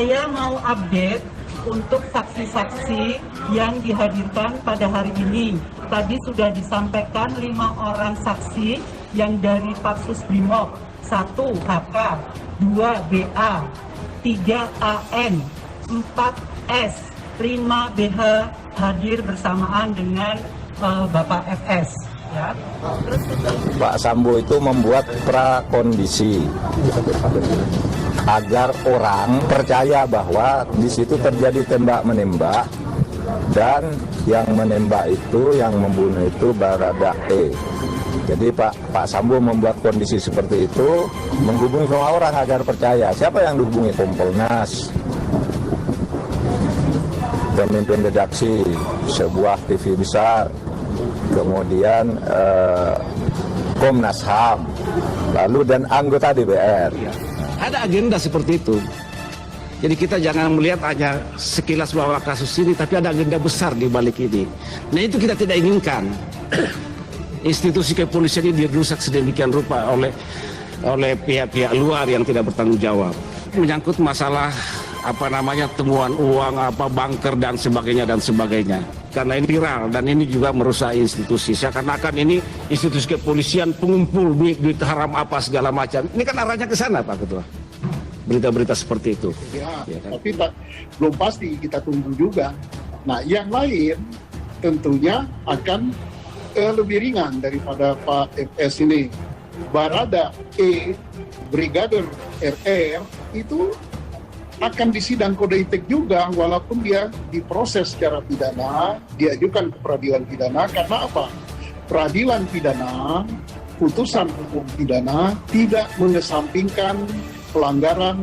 Saya mau update untuk saksi-saksi yang dihadirkan pada hari ini. Tadi sudah disampaikan 5 orang saksi yang dari Patsus Brimob, 1 HK, 2 BA, 3 AN, 4 S, 5 BH hadir bersamaan dengan Bapak FS. Ya. Pak Sambo itu membuat prakondisi agar orang percaya bahwa di situ terjadi tembak-menembak dan yang menembak itu, yang membunuh itu Baradae. Jadi Pak Sambo membuat kondisi seperti itu, menghubungi semua orang agar percaya. Siapa yang dihubungi? Kompolnas, pemimpin redaksi sebuah TV besar, kemudian Komnas HAM, lalu dan anggota DPR. Ada agenda seperti itu. Jadi kita jangan melihat hanya sekilas bahwa kasus ini, tapi ada agenda besar di balik ini. Nah itu kita tidak inginkan. Institusi kepolisian ini dirusak sedemikian rupa oleh pihak-pihak luar yang tidak bertanggung jawab. Menyangkut masalah temuan uang, banker dan sebagainya. Karena ini viral dan ini juga merusak institusi. Seakan-akan ini institusi kepolisian pengumpul duit haram apa segala macam. Ini kan arahnya ke sana, Pak Ketua. Berita-berita seperti itu. Ya kan? Tapi belum pasti, kita tunggu juga. Nah, yang lain tentunya akan lebih ringan daripada Pak FS ini. Baradae, Brigadir RR itu akan disidang kode etik juga, walaupun dia diproses secara pidana, diajukan ke peradilan pidana. Karena apa? Peradilan pidana, putusan hukum pidana tidak mengesampingkan pelanggaran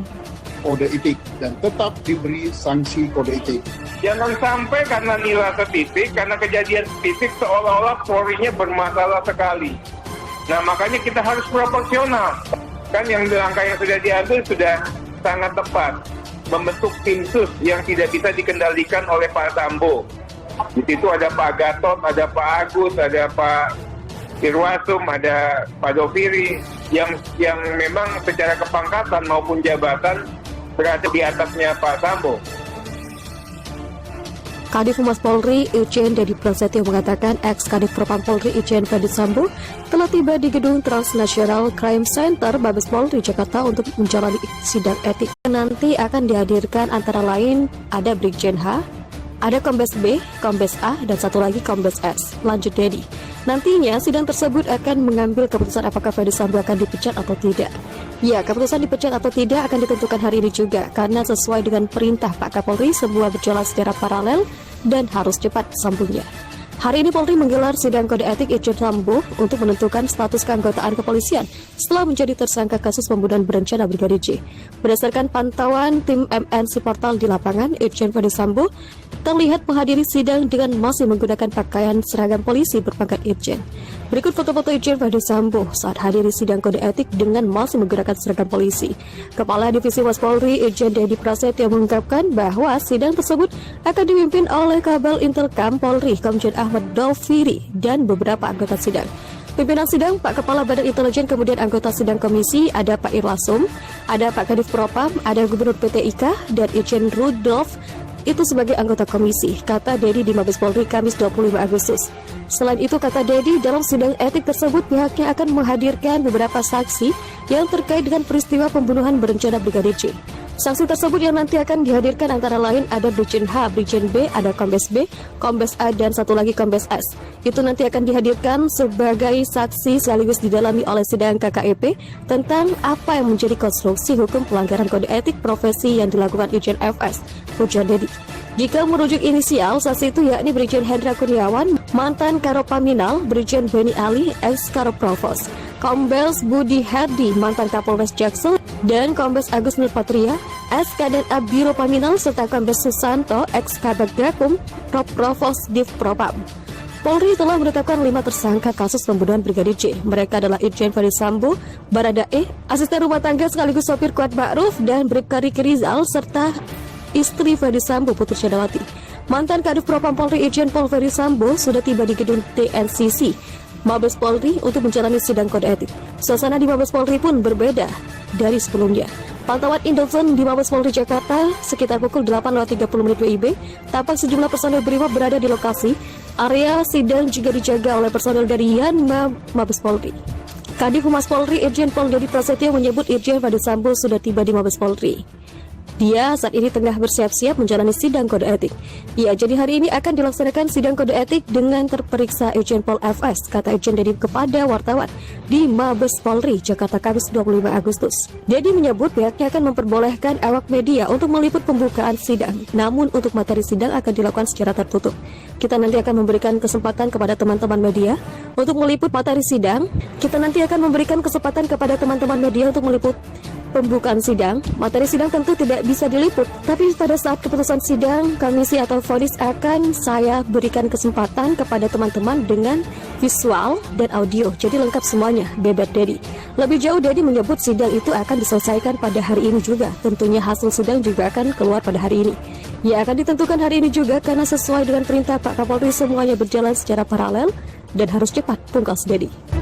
kode etik dan tetap diberi sanksi kode etik. Jangan sampai karena nilai titik, karena kejadian titik seolah-olah Polri-nya bermasalah sekali. Nah makanya kita harus proporsional. Kan yang langkah yang sudah diambil sudah sangat tepat. Membentuk tim sus yang tidak bisa dikendalikan oleh Pak Sambo. Di situ ada Pak Gatot, ada Pak Agus, ada Pak Irwasum, ada Pak Doviri yang memang secara kepangkatan maupun jabatan berada di atasnya Pak Sambo. Kadif Humas Polri Irjen Dedi Prasetyo mengatakan ex-Kadif Propam Polri Irjen Verdi Sambo telah tiba di gedung Transnational Crime Center Mabes Polri Jakarta untuk menjalani sidang etik. Nanti akan dihadirkan antara lain ada Brigjen H, ada Kombes B, Kombes A, dan satu lagi Kombes S. Lanjut Dedi. Nantinya sidang tersebut akan mengambil keputusan apakah Verdi Sambo akan dipecat atau tidak. Ya, keputusan dipecat atau tidak akan ditentukan hari ini juga karena sesuai dengan perintah Pak Kapolri semua berjalan secara paralel dan harus cepat sambungnya. Hari ini Polri menggelar sidang kode etik Irjen Sambo untuk menentukan status keanggotaan kepolisian setelah menjadi tersangka kasus pembunuhan berencana Brigadir J. Berdasarkan pantauan tim MNC Portal di lapangan, Irjen Verdi Sambo terlihat menghadiri sidang dengan masih menggunakan pakaian seragam polisi berpangkat Irjen. Berikut foto-foto Irjen Verdi Sambo saat hadiri sidang kode etik dengan masih menggunakan seragam polisi. Kepala Divisi Humas Polri Irjen Dedi Prasetyo mengungkapkan bahwa sidang tersebut akan dipimpin oleh Kabel Intelkam Polri Komjen Ahmad Doviri dan beberapa anggota sidang. Pimpinan sidang Pak Kepala Badan Intelijen, kemudian anggota sidang komisi ada Pak Irwasum, ada Pak Kadif Propam, ada Gubernur PT IKA dan Irjen Rudolf itu sebagai anggota komisi, kata Dedi di Mabes Polri Kamis 25 Agustus. Selain itu, kata Dedi, dalam sidang etik tersebut pihaknya akan menghadirkan beberapa saksi yang terkait dengan peristiwa pembunuhan berencana Brigadir J. Saksi tersebut yang nanti akan dihadirkan antara lain ada Brigjen H, Brigjen B, ada Kombes B, Kombes A, dan satu lagi Kombes S. Itu nanti akan dihadirkan sebagai saksi sekaligus didalami oleh sidang KKEP tentang apa yang menjadi konstruksi hukum pelanggaran kode etik profesi yang dilakukan Irjen FS, ujar Dedi. Jika merujuk inisial, saksi itu yakni Brigjen Hendra Kurniawan, mantan Karopaminal, Brigjen Beni Ali, ex-Karoprovos, Kombes Budi Herdi, mantan Kapolres Jaksel, dan Kombes Agus Nurpatria, ex-Kadet Abiro Paminal, serta Kombes Susanto, ex-Kabag Gakum, Provos Div Propam. Polri telah menetapkan 5 tersangka kasus pembunuhan Brigadir J. Mereka adalah Irjen Verdi Sambo, Baradae, asisten rumah tangga sekaligus sopir Kuat Ma'ruf, dan Bribka Riki Rizal, serta istri Verdi Sambo, Putri Chandrawati. Mantan Kadif Propam Polri Irjen Pol Verdi Sambo sudah tiba di gedung TNCC Mabes Polri untuk menjalani sidang kode etik. Suasana di Mabes Polri pun berbeda dari sebelumnya. Pantauan Indozone di Mabes Polri Jakarta sekitar pukul 8.30 WIB, tampak sejumlah personel BRIMOB berada di lokasi. Area sidang juga dijaga oleh personel dari Yanma Mabes Polri. Kadif Humas Polri Irjen Pol Dodi Prasetyo menyebut Irjen Ferdisambo sudah tiba di Mabes Polri. Dia saat ini tengah bersiap-siap menjalani sidang kode etik. Ya, jadi hari ini akan dilaksanakan sidang kode etik dengan terperiksa Irjen Pol FS, kata Irjen Dedi kepada wartawan di Mabes Polri, Jakarta, Kamis 25 Agustus. Dedi menyebut pihaknya akan memperbolehkan awak media untuk meliput pembukaan sidang, namun untuk materi sidang akan dilakukan secara tertutup. Kita nanti akan memberikan kesempatan kepada teman-teman media untuk meliput materi sidang. Kita nanti akan memberikan kesempatan kepada teman-teman media untuk meliput pembukaan sidang. Materi sidang tentu tidak bisa diliput, tapi pada saat keputusan sidang, komisi atau vonis akan saya berikan kesempatan kepada teman-teman dengan visual dan audio. Jadi lengkap semuanya, beber Dedi. Lebih jauh, Dedi menyebut sidang itu akan diselesaikan pada hari ini juga. Tentunya hasil sidang juga akan keluar pada hari ini. Ya, akan ditentukan hari ini juga karena sesuai dengan perintah Pak Kapolri semuanya berjalan secara paralel dan harus cepat, pungkas Dedi.